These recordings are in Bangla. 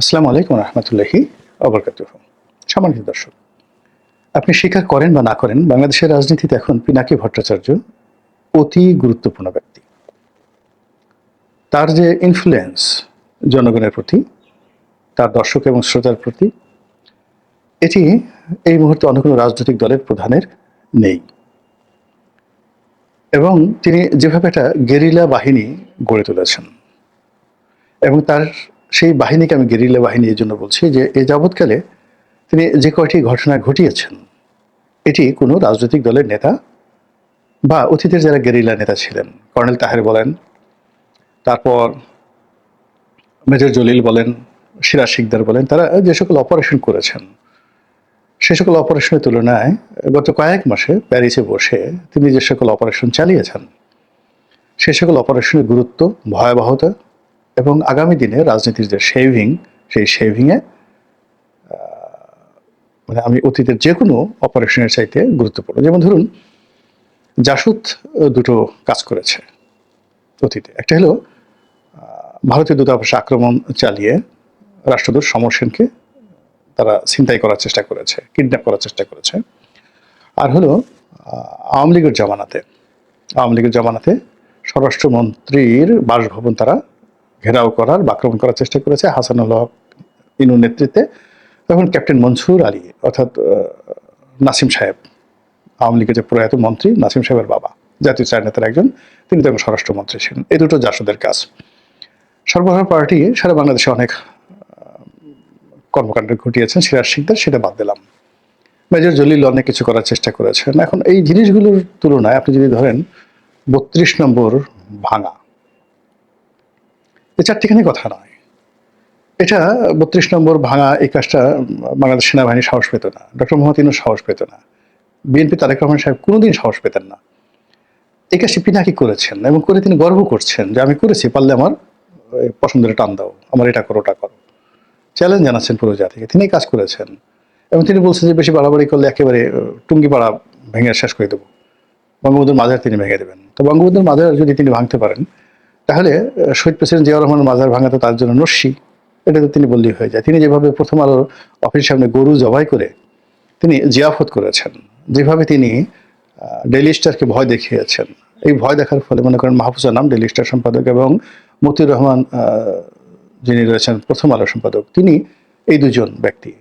আসসালামু আলাইকুম রহমতুল্লাহি অবরকাতুহ। সম্মানিত দর্শক, আপনি স্বীকার করেন বা না করেন, বাংলাদেশের রাজনীতিতে এখন পিনাকি ভট্টাচার্য অতি গুরুত্বপূর্ণ ব্যক্তি। তার যে ইনফ্লুয়েন্স জনগণের প্রতি, তার দর্শক এবং শ্রোতার প্রতি, এটি এই মুহূর্তে অন্য কোনো রাজনৈতিক দলের প্রধানের নেই। এবং তিনি যেভাবে একটা গেরিলা বাহিনী গড়ে তুলেছেন, এবং তার সেই বাহিনীকে আমি গেরিলা বাহিনী এই জন্য বলছি যে এ যাবৎকালে তিনি যে কয়টি ঘটনা ঘটিয়েছেন, এটি কোনো রাজনৈতিক দলের নেতা বা অতীতের যারা গেরিলা নেতা ছিলেন, কর্নেল তাহের বলেন, তারপর মেজর জলিল বলেন, সিরাজ শিকদার বলেন, তারা যে সকল অপারেশন করেছেন, সে সকল অপারেশনের তুলনায় গত কয়েক মাসে প্যারিসে বসে তিনি যে সকল অপারেশন চালিয়েছেন, সে সকল অপারেশনের গুরুত্ব, ভয়াবহতা এবং আগামী দিনে রাজনীতির যে শেভিং, সেই শেভিংয়ে মানে আমি অতীতের যে কোনো অপারেশনের চাইতে গুরুত্বপূর্ণ। যেমন ধরুন, জাসুদ দুটো কাজ করেছে অতীতে। একটা হলো ভারতীয় দূতাবাসে আক্রমণ চালিয়ে রাষ্ট্রদূত সমর সেনকে তারা ছিনতাই করার চেষ্টা করেছে, কিডন্যাপ করার চেষ্টা করেছে। আর হলো আওয়ামী লীগের জামানাতে স্বরাষ্ট্রমন্ত্রীর বাসভবন তারা ঘেরাও করার বা আক্রমণ করার চেষ্টা করেছে হাসানুল হক ইনুর নেতৃত্বে। তখন ক্যাপ্টেন মনসুর আলী অর্থাৎ নাসিম সাহেব, আওয়ামী লীগের যে প্রয়াত মন্ত্রী নাসিম সাহেবের বাবা, জাতীয় চার নেতার একজন, তিনি তখন স্বরাষ্ট্রমন্ত্রী ছিলেন। এই দুটো জাসদের কাজ। সর্বহারা পার্টি সারা বাংলাদেশে অনেক কর্মকাণ্ড ঘটিয়েছেন, সিরাজ শিকদার সেটা বাদ দিলাম। মেজর জলিল অনেক কিছু করার চেষ্টা করেছেন। এখন এই জিনিসগুলোর তুলনায় আপনি যদি ধরেন ৩২ নম্বর ভাঙা, এই চারটিখানি কথা নয়। এটা ৩২ নম্বর ভাঙা, এই কাজটা বাংলাদেশ সেনাবাহিনী সাহস পেত না, ডক্টর মোহাম্মদ ইউনূস সাহস পেত না, বিএনপি তারেক রহমান সাহেব কোনোদিন সাহস পেতেন না। এই কাজটি পিনাকি করেছেন এবং করে তিনি গর্ব করছেন যে আমি করেছি, পারলে আমার পছন্দের টান দাও, আমার এটা করো, ওটা করো। চ্যালেঞ্জ জানাচ্ছেন পুরো জাতিকে। তিনি কাজ করেছেন এবং তিনি বলছেন যে বেশি বাড়াবাড়ি করলে একেবারে টুঙ্গিপাড়া ভেঙে শেষ করে দেবো, বঙ্গবন্ধুর মাজার তিনি ভেঙে দেবেন। তো বঙ্গবন্ধুর মাজার যদি তিনি ভাঙতে পারেন, তাহলে শহীদ প্রেসিডেন্ট জিয়াউর রহমানের মাজার ভাঙা তো তার জন্য নস্যি, এটা তো তিনি বললেই হয়ে যায়। তিনি যেভাবে প্রথম আলোর অফিসের সামনে গরু জবাই করে তিনি জিয়াফত করেছেন, যেভাবে তিনি ডেইলি স্টারকে ভয় দেখিয়েছেন, এই ভয় দেখার ফলে মনে করেন মাহফুজা নাম ডেইলি স্টার সম্পাদক এবং মতিউর রহমান যিনি রয়েছেন প্রথম আলো সম্পাদক, তিনি এই দুজন ব্যক্তি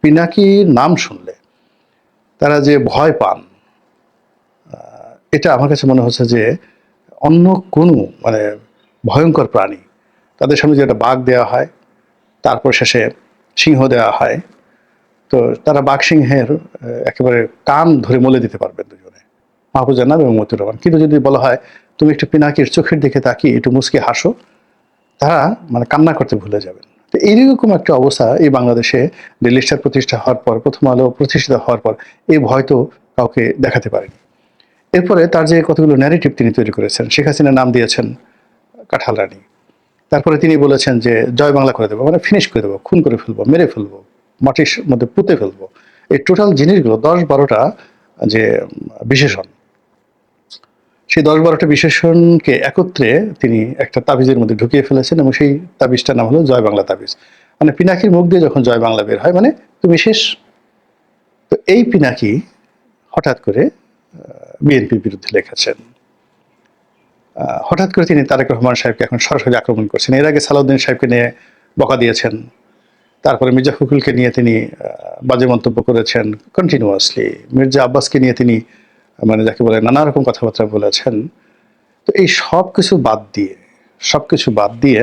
পিনাকির নাম শুনলে তারা যে ভয় পান, এটা আমার কাছে মনে হচ্ছে যে অন্য কোনো মানে ভয়ঙ্কর প্রাণী তাদের সামনে যে একটা বাঘ দেওয়া হয়, তারপর শেষে সিংহ দেওয়া হয়, তো তারা বাঘ সিংহের একেবারে কান ধরে মলে দিতে পারবেন দুজনে, মাহফুজা নাম এবং মতিউর রহমান। কিন্তু যদি বলা হয় তুমি একটু পিনাকির চোখের দিকে তাকিয়ে একটু মুচকে হাসো, তারা মানে কান্না করতে ভুলে যাবেন। তো এইরকম একটা অবস্থা এই বাংলাদেশে ডেইলি স্টার প্রতিষ্ঠা হওয়ার পর, প্রথম আলো প্রতিষ্ঠিত হওয়ার পর এই ভয় তো কাউকে দেখাতে পারেনি। এরপরে তার যে কতগুলো ন্যারেটিভ তিনি তৈরি করেছেন, শেখ হাসিনার নাম দিয়েছেন কাঁঠাল রানী, তারপরে তিনি বলেছেন যে জয় বাংলা করে দেবো, মানে ফিনিশ করে দেবো, খুন করে ফেলবো, মেরে ফেলবো, মাটির মধ্যে পুঁতে ফেলবো। এই টোটাল জিনিসগুলো ১০-১২টা যে বিশেষণ, সেই ১০-১২টা বিশেষণকে একত্রে তিনি একটা তাবিজের মধ্যে ঢুকিয়ে ফেলেছেন এবং সেই তাবিজটার নাম হলো জয় বাংলা তাবিজ। মানে পিনাকির মুখ দিয়ে যখন জয় বাংলা বের হয় মানে তুমি শেষ। তো এই পিনাকি হঠাৎ করে বিএনপির বিরুদ্ধে লেখেছেন, হঠাৎ করে তিনি তারেক রহমান সাহেবকে এখন সরাসরি আক্রমণ করছেন। এর আগে সালাউদ্দিন সাহেবকে নিয়ে বকা দিয়েছেন, তারপরে মির্জা ফখরুলকে নিয়ে তিনি বাজে মন্তব্য করেছেন কন্টিনিউয়াসলি, মির্জা আব্বাসকে নিয়ে তিনি মানে যাকে বলে নানা রকম কথাবার্তা বলেছেন। তো এই সবকিছু বাদ দিয়ে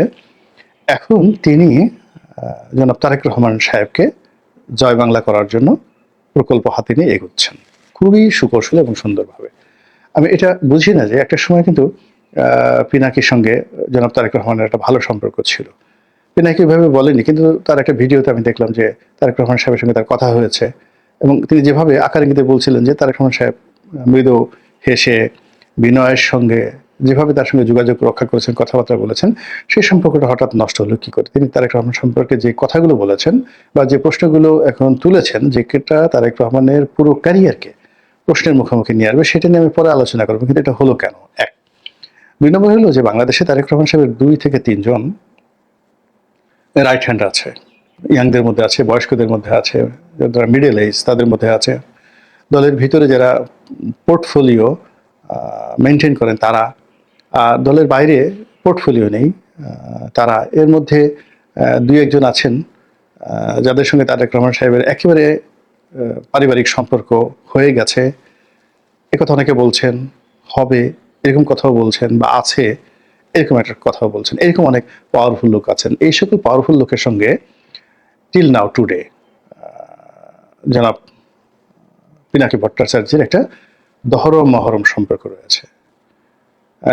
এখন তিনি জনাব তারেক রহমান সাহেবকে জয় বাংলা করার জন্য প্রকল্প হাতে নিয়ে এগোচ্ছেন খুবই সুকৌশল এবং সুন্দরভাবে। আমি এটা বুঝি না যে একটা সময় কিন্তু পিনাকির সঙ্গে জনাব তারেক রহমানের একটা ভালো সম্পর্ক ছিল। পিনাকি এভাবে বলেনি, কিন্তু তার একটা ভিডিওতে আমি দেখলাম যে তারেক রহমান সাহেবের সঙ্গে তার কথা হয়েছে এবং তিনি যেভাবে আকার ইঙ্গিতে বলছিলেন যে তারেক রহমান সাহেব মৃদু হেসে বিনয়ের সঙ্গে যেভাবে তার সঙ্গে যোগাযোগ রক্ষা করেছেন, কথাবার্তা বলেছেন, সেই সম্পর্কটা হঠাৎ নষ্ট হলো কি করে? তিনি তারেক রহমান সম্পর্কে যে কথাগুলো বলেছেন বা যে প্রশ্নগুলো এখন তুলেছেন, যেটা তারেক রহমানের পুরো ক্যারিয়ারকে প্রশ্নের মুখোমুখি নিয়ে আসবে, সেটা নিয়ে আমি পরে আলোচনা করবো। কিন্তু এটা হলো কেন? এক। ২ নম্বর হলো যে বাংলাদেশে তারেক রহমান সাহেবের ২ থেকে ৩ জন রাইট হ্যান্ড আছে, ইয়াংদের মধ্যে আছে, বয়স্কদের মধ্যে আছে, যারা মিডল এজ তাদের মধ্যে আছে, দলের ভিতরে যারা পোর্টফোলিও মেনটেন করেন তারা, আর দলের বাইরে পোর্টফোলিও নেই তারা। এর মধ্যে দুই একজন আছেন যাদের সঙ্গে তারেক রহমান সাহেবের একেবারে পারিবারিক সম্পর্ক হয়ে গেছে, একথা অনেকে বলছেন, হবে এরকম কথাও বলছেন, বা আছে এরকম একটা কথাও বলছেন। এরকম অনেক পাওয়ারফুল লোক আছেন। এই সকল পাওয়ারফুল লোকের সঙ্গে টিল নাও টুডে জনাব পিনাকি ভট্টাচার্যের একটা দহরম মহরম সম্পর্ক রয়েছে।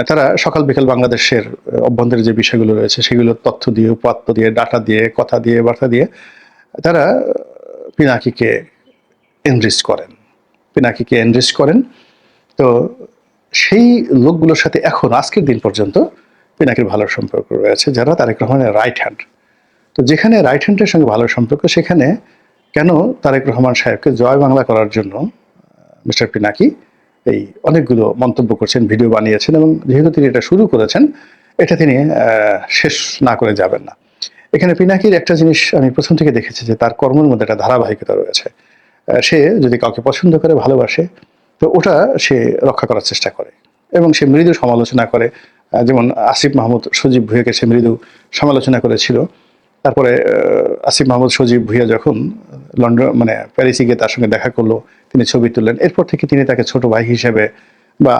তারা সকাল বিকেল বাংলাদেশের অভ্যন্তরীণ যে বিষয়গুলো রয়েছে সেগুলো তথ্য দিয়ে, উপাত্ত দিয়ে, ডাটা দিয়ে, কথা দিয়ে, বার্তা দিয়ে তারা পিনাকিকে এনরিচ করেন, পিনাকিকে এনরিচ করেন। তো সেই লোকগুলোর সাথে এখন আজকের দিন পর্যন্ত পিনাকির ভালো সম্পর্ক রয়েছে, যারা তারেক রহমানের রাইট হ্যান্ড। তো যেখানে রাইট হ্যান্ডের সঙ্গে ভালো সম্পর্ক, সেখানে কেন তারেক রহমান সাহেবকে জয় বাংলা করার জন্য মিস্টার পিনাকি এই অনেকগুলো মন্তব্য করছেন, ভিডিও বানিয়েছেন, এবং যেহেতু তিনি এটা শুরু করেছেন, এটা তিনি শেষ না করে যাবেন না। এখানে পিনাকির একটা জিনিস আমি প্রথম থেকে দেখেছি, যে তার কর্মের মধ্যে একটা ধারাবাহিকতা রয়েছে। সে যদি কাউকে পছন্দ করে, ভালোবাসে, তো ওটা সে রক্ষা করার চেষ্টা করে, এবং সে মৃদু সমালোচনা করে। যেমন আসিফ মাহমুদ সজীব ভুঁইয়াকে সে মৃদু সমালোচনা করেছিল। তারপরে আসিফ মাহমুদ সজীব ভুঁইয়া যখন লন্ডন মানে প্যারিসে গিয়ে তার সঙ্গে দেখা করলো, তিনি ছবি তুললেন, এরপর থেকে তিনি তাকে ছোট ভাই হিসেবে, বা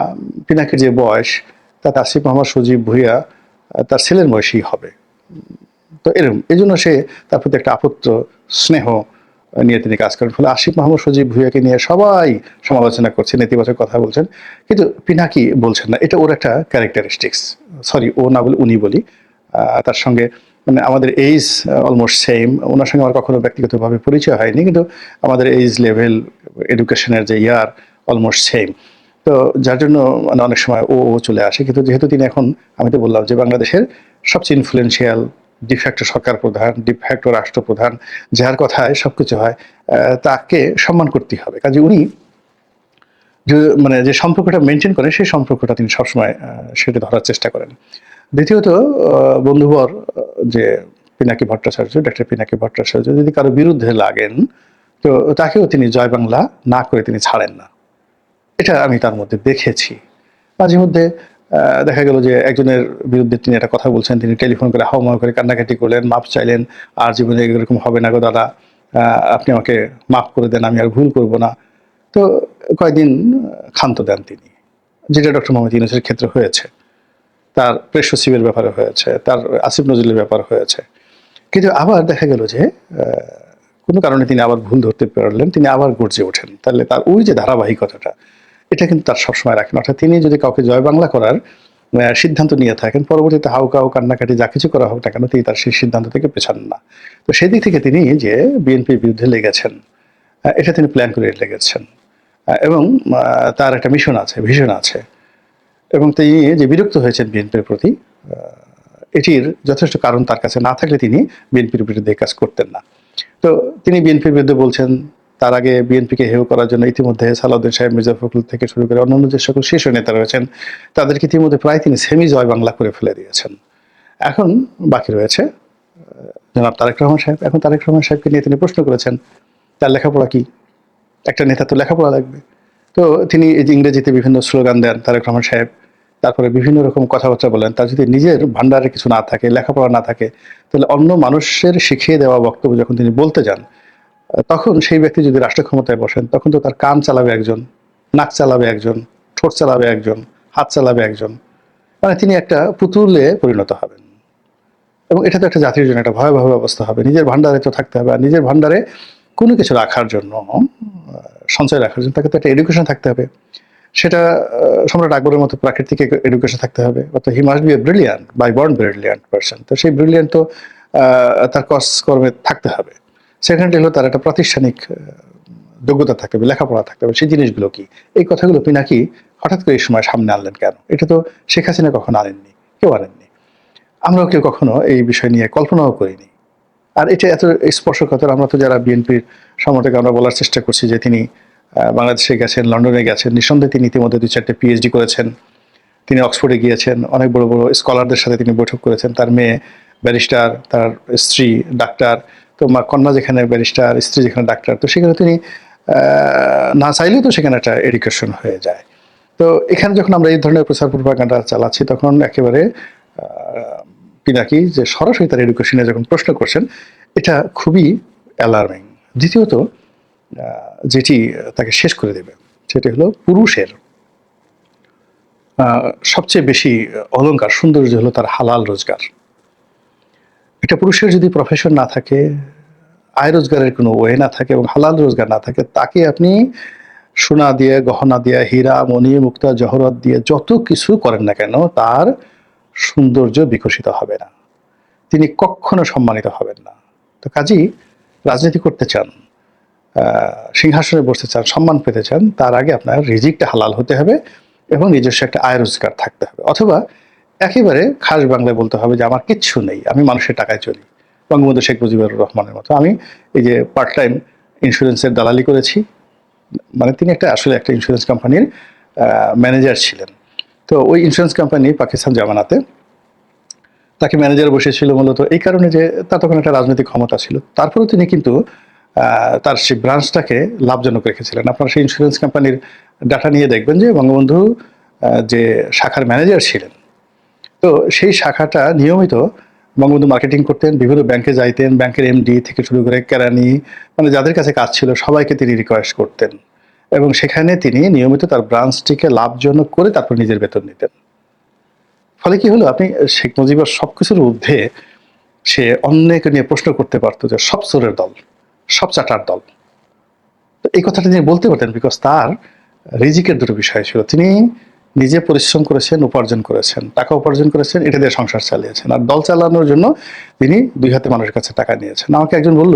পিনাকির যে বয়স তাতে আসিফ মাহমুদ সজীব ভুঁইয়া তার ছেলের বয়সী হবে। তো এরকম এই জন্য সে তার প্রতি একটা আপত্ত স্নেহ নিয়ে তিনি কাজ করেন। ফলে আসিফ মাহমুদ সজীব ভুঁইয়াকে নিয়ে সবাই সমালোচনা করছেন, নেতিবাচক কথা বলছেন, কিন্তু পিনাকি বলছেন না। এটা ওর একটা ক্যারেক্টারিস্টিক্স। সরি, ও না বলে উনি বলি। তার সঙ্গে মানে আমাদের এইজ অলমোস্ট সেম। ওনার সঙ্গে আমার কখনো ব্যক্তিগতভাবে পরিচয় হয়নি, কিন্তু আমাদের এইজ লেভেল, এডুকেশনের যে ইয়ার অলমোস্ট সেম। তো যার জন্য মানে অনেক সময় ও চলে আসে। কিন্তু যেহেতু তিনি এখন, আমি তো বললাম যে বাংলাদেশের সবচেয়ে ইনফ্লুয়েন্সিয়াল ডিফ্যাক্টো সরকার প্রধান, ডিফ্যাক্টো রাষ্ট্রপ্রধান, যার কথায় সবকিছু হয়, তাকে সম্মান করতেই হবে। কাজে উনি যে মানে যে সম্পর্কটা মেনটেন করেন, সেই সম্পর্কটা তিনি সবসময় সেটা ধরার চেষ্টা করেন। দ্বিতীয়ত বন্ধুবর যে পিনাকি ভট্টাচার্য, ডক্টর পিনাকি ভট্টাচার্য যদি কারো বিরুদ্ধে লাগেন, তো তাকেও তিনি জয় বাংলা না করে তিনি ছাড়েন না। এটা আমি তার মধ্যে দেখেছি। মাঝে মধ্যে দেখা গেল যে একজনের বিরুদ্ধে তিনি একটা কথা বলছেন, তিনি টেলিফোন করে হাউমাউ করে কান্নাকাটি করলেন, মাপ চাইলেন, আর জীবনে এরকম হবে না গো দাদা, আপনি আমাকে মাফ করে দেন, আমি আর ভুল করব না। তো কয়েকদিন ক্ষান্ত দেন তিনি, যেটা ডক্টর মোহাম্মদ ইউনূসের ক্ষেত্রে হয়েছে, তার প্রেস সচিবের ব্যাপারে হয়েছে, তার আসিফ নজরুলের ব্যাপার হয়েছে। কিন্তু আবার দেখা গেল যে কোনো কারণে তিনি আবার ভুল ধরতে পারলেন, তিনি আবার গর্জে ওঠেন। তাহলে তার ওই যে ধারাবাহিকতাটা, এটা কিন্তু তার সবসময় রাখেন। অর্থাৎ তিনি যদি কাউকে জয় বাংলা করার সিদ্ধান্ত নিয়ে থাকেন, পরবর্তীতে হাউকাউ কান্নাকাটি যা কিছু করা হোক না কেন, তিনি তার সেই সিদ্ধান্ত থেকে পেছান না। তো সেদিক থেকে তিনি যে বিএনপির বিরুদ্ধে লেগেছেন, এটা তিনি প্ল্যান করে লেগেছেন, এবং তার একটা মিশন আছে, ভিশন আছে, এবং তিনি যে বিরক্ত হয়েছেন বিএনপির প্রতি, এটির যথেষ্ট কারণ তার কাছে না থাকলে তিনি বিএনপির বিরুদ্ধে কাজ করতেন না। তো তিনি বিএনপির বিরুদ্ধে বলছেন। তার আগে বিএনপিকে হেয় করার জন্য ইতিমধ্যে সালাউদ্দিন সাহেব, মির্জা ফখরুল থেকে শুরু করে অন্যান্য যে সকল শীর্ষ নেতা রয়েছেন, তাদেরকে ইতিমধ্যে প্রায় তিনি সেমি জয় বাংলা করে ফেলে দিয়েছেন। এখন বাকি রয়েছে জনাব তারেক রহমান সাহেব। এখন তারেক রহমান সাহেবকে নিয়ে তিনি প্রশ্ন করেছেন, তার লেখাপড়া কি? একটা নেতা তো লেখাপড়া লাগবে। তো তিনি এই যে ইংরেজিতে বিভিন্ন স্লোগান দেন তারেক রহমান সাহেব, তারপরে বিভিন্ন রকম কথাবার্তা বলেন। তার যদি নিজের ভান্ডারে কিছু না থাকে, লেখাপড়া না থাকে, তাহলে অন্য মানুষের শিখিয়ে দেওয়া বক্তব্য যখন তিনি বলতে যান, তখন সেই ব্যক্তি যদি রাষ্ট্র ক্ষমতায় বসেন, তখন তো তার কান চালাবে একজন, নাক চালাবে একজন, ঠোঁট চালাবে একজন, হাত চালাবে একজন। মানে তিনি একটা পুতুলে পরিণত হবেন, এবং এটা তো একটা জাতির জন্য একটা ভয়াবহ অবস্থা হবে। নিজের ভান্ডারে তো থাকতে হবে, আর নিজের ভান্ডারে কোনো কিছু রাখার জন্য, সঞ্চয় রাখার জন্য, তাকে তো একটা এডুকেশন থাকতে হবে। সেটা সম্রাট আকবরের মতো প্রাকৃতিক এডুকেশন থাকতে হবে। অর্থাৎ he must be a brilliant, by born brilliant person. তো সেই ব্রিলিয়ান্ট তো তার কর্মে থাকতে হবে। সেকেন্ডলি হলো তার একটা প্রাতিষ্ঠানিক যোগ্যতা থাকতে হবে, লেখাপড়া থাকতে হবে। সেই জিনিসগুলো কি? এই কথাগুলো পিনাকি হঠাৎ করে এই সময় সামনে আনলেন কেন? এটা তো শেখ হাসিনা কখনো আনেননি, কেউ আনেননি, আমরাও কেউ কখনো এই বিষয় নিয়ে কল্পনাও করিনি। আর এটা এত স্পর্শকাতর। আমরা তো যারা বিএনপির সমর্থক, আমরা বলার চেষ্টা করছি যে তিনি বাংলাদেশে গেছেন, লন্ডনে গেছেন, নিঃসন্দেহে তিনি ইতিমধ্যে ২-৪টে পিএইচডি করেছেন, তিনি অক্সফোর্ডে গিয়েছেন, অনেক বড় বড় স্কলারদের সাথে তিনি বৈঠক করেছেন। তার মেয়ে ব্যারিস্টার, তার স্ত্রী ডাক্তার, তো কন্যা যেখানে ব্যারিস্টার, স্ত্রী যেখানে ডাক্তার, তো সেখানে তিনি না চাইলেও তো সেখানে একটা এডুকেশন হয়ে যায়। তো এখানে যখন আমরা এই ধরনের প্রচার প্রপাগান্ডা চালাচ্ছি, তখন একেবারে পিনাকি যে সরাসরি তার এডুকেশনে যখন প্রশ্ন করছেন, এটা খুবই অ্যালার্মিং। দ্বিতীয়ত যেটি তাকে শেষ করে দেবে সেটি হলো পুরুষের সবচেয়ে বেশি অলংকার সৌন্দর্য হলো তার হালাল রোজগার। এটা পুরুষের যদি প্রফেশন না থাকে, আয় রোজগারের কোনো ওয়ে না থাকে এবং হালাল রোজগার না থাকে, তাকে আপনি সোনা দিয়ে, গহনা দিয়ে, হীরা, মণি, মুক্তা, জহরত দিয়ে যত কিছু করেন না কেন, তার সৌন্দর্য বিকশিত হবে না, তিনি কখনো সম্মানিত হবেন না। তো কাজেই রাজনীতি করতে চান, সিংহাসনে বসতে চান, সম্মান পেতে চান, তার আগে আপনার রিজিকটা হালাল হতে হবে এবং নিজস্ব একটা আয় রোজগার থাকতে হবে। অথবা একেবারে খাস বাংলায় বলতে হবে যে আমার কিচ্ছু নেই, আমি মানুষের টাকায় চলি, বঙ্গবন্ধু শেখ মুজিবুর রহমানের মতো। আমি এই যে পার্ট টাইম ইন্স্যুরেন্সের দালালি করেছি, মানে তিনি আসলে একটা ইন্স্যুরেন্স কোম্পানির ম্যানেজার ছিলেন। তো ওই ইন্স্যুরেন্স কোম্পানি পাকিস্তান জামানাতে তাকে ম্যানেজার বসেছিল মূলত এই কারণে যে তার তখন একটা রাজনৈতিক ক্ষমতা ছিল। তারপরেও তিনি কিন্তু তার সেই ব্রাঞ্চটাকে লাভজনক রেখেছিলেন। আপনারা সেই ইন্স্যুরেন্স কোম্পানির ডাটা নিয়ে দেখবেন যে বঙ্গবন্ধু যে শাখার ম্যানেজার ছিলেন, তো সেই শাখাটা নিয়মিত বঙ্গবন্ধু মার্কেটিং করতেন, বিভিন্ন ব্যাংকে যাইতেন, ব্যাংকের এমডি থেকে শুরু করে কেরানি, মানে যাদের কাছে কাজ ছিল সবাইকে তিনি রিকোয়েস্ট করতেন এবং সেখানে তিনি নিয়মিত তার ব্রাঞ্চটিকে লাভজনক করে তারপর নিজের বেতন নিতেন। ফলে কি হলো, আপনি শেখ মুজিবের সবকিছুর ঊর্ধ্বে সে অন্যকে নিয়ে প্রশ্ন করতে পারতো যে সব চোরের দল, সব চাটার দল। তো এই কথাটা তিনি বলতে পারতেন বিকজ তার রিজিকের দুটো বিষয় ছিল। তিনি নিজে পরিশ্রম করেছেন, উপার্জন করেছেন, টাকা উপার্জন করেছেন, এটা দিয়ে সংসার চালিয়েছেন। আর দল চালানোর জন্য তিনি দুই হাতে মানুষের কাছে টাকা নিয়েছেন। আমাকে একজন বলল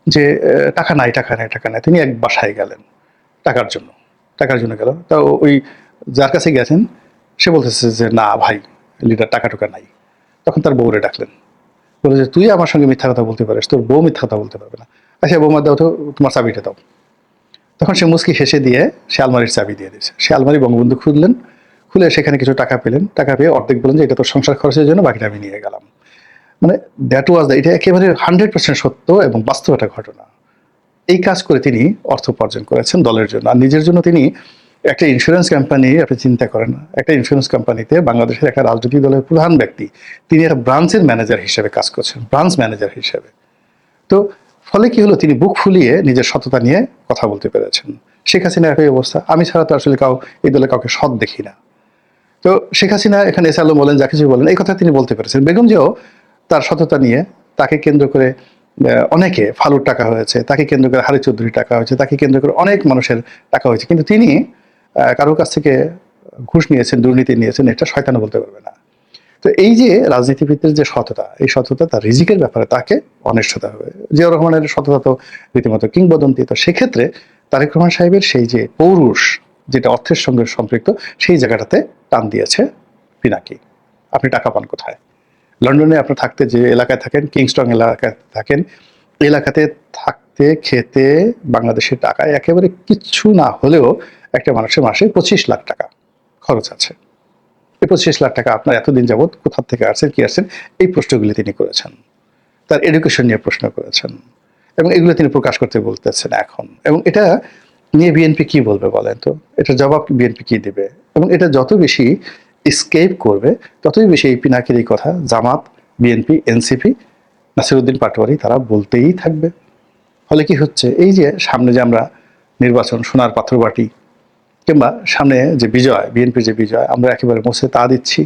যে টাকা নাই, টাকা নাই, টাকা নাই। তিনি এক বাসায় গেলেন টাকার জন্য, টাকার জন্য গেল। তা ওই যার কাছে গেছেন সে বলতেছে যে না ভাই, লিডার টাকা টুকা নাই। তখন তার বউরে ডাকলেন, বলে যে তুই আমার সঙ্গে মিথ্যা কথা বলতে পারিস, তোর বউ মিথ্যা কথা বলতে পারবে না। আচ্ছা বৌমা দাও তো, তোমার চাবিটা দাও। তখন সে মুচকি হেসে দিয়ে সে আলমারির চাবি দিয়ে দিয়েছে। সে আলমারি বঙ্গবন্ধু খুললেন, খুলে সেখানে কিছু টাকা পেলেন। টাকা পেয়ে অর্ধেক বলেন যে এটা তো সংসার খরচের জন্য, বাকিটা আমি নিয়ে গেলাম। মানে দ্যাট ওয়াজ এটা একেবারে 100% সত্য এবং বাস্তব একটা ঘটনা। এই কাজ করে তিনি অর্থ উপার্জন করেছেন দলের জন্য। আর নিজের জন্য তিনি একটা ইন্স্যুরেন্স কোম্পানি, আপনি চিন্তা করেন, একটা ইন্স্যুরেন্স কোম্পানিতে বাংলাদেশের একটা রাজনৈতিক দলের প্রধান ব্যক্তি, তিনি একটা ব্রাঞ্চের ম্যানেজার হিসেবে কাজ করছেন, ব্রাঞ্চ ম্যানেজার হিসেবে। তো ফলে কি হলো, তিনি বুক ফুলিয়ে নিজের সততা নিয়ে কথা বলতে পেরেছেন। শেখ হাসিনা একই অবস্থা। আমি ছাড়া তো আসলে এই দলে কাউকে সৎ দেখি না। তো শেখ হাসিনা এখানে এস আলম বলেন, যা কিছু বলেন, এই কথা তিনি বলতে পেরেছেন। বেগম জিয়াও তার সততা নিয়ে, তাকে কেন্দ্র করে অনেকে ফালুর টাকা হয়েছে, তাকে কেন্দ্র করে হারি চৌধুরী টাকা হয়েছে, তাকে কেন্দ্র করে অনেক মানুষের টাকা হয়েছে, কিন্তু তিনি কারোর কাছ থেকে ঘুষ নিয়েছেন, দুর্নীতি নিয়েছেন, এটা শয়তানও বলতে পারবে না। তো এই যে রাজনীতিবিদদের যে সততা, এই সততা তার রিজিকের ব্যাপারে তাকে অনেস্ট হতে হবে। জিয়াউর রহমানের সততা তো রীতিমতো কিংবদন্তি। তো সেক্ষেত্রে তারেক রহমান সাহেবের সেই যে পৌরুষ, যেটা অর্থের সঙ্গে সম্পৃক্ত, সেই জায়গাটাতে টান দিয়েছে পিনাকি। আপনি টাকা পান কোথায়? লন্ডনে আপনি থাকতে যে এলাকায় থাকেন, কিংস্টন এলাকায় থাকেন, এলাকাতে থাকতে খেতে বাংলাদেশের টাকায় একেবারে কিচ্ছু না হলেও একটা মানুষের মাসে 25 লাখ টাকা খরচ আছে। এই 25 লাখ টাকা আপনার এতদিন যাবৎ কোথা থেকে আসছেন, কি আসছেন, এই প্রশ্নগুলি তিনি করেছেন। তার এডুকেশন নিয়ে প্রশ্ন করেছেন এবং এগুলো তিনি প্রকাশ করতে বলতেছেন এখন। এবং এটা নিয়ে বিএনপি কি বলবে বলেন তো? এটার জবাব বিএনপি কি দেবে? এবং এটা যত বেশি স্কেপ করবে, ততই বেশি এই পিনাকির এই কথা জামাত, বিএনপি, এনসিপি, নাসিরউদ্দিন পাটোয়ারি তারা বলতেই থাকবে। ফলে কি হচ্ছে, এই যে সামনে যে আমরা নির্বাচন, সোনার পাথরবাটি, কিংবা সামনে যে বিজয়, বিএনপির যে বিজয়, আমরা একেবারে মুছে তা দিচ্ছি।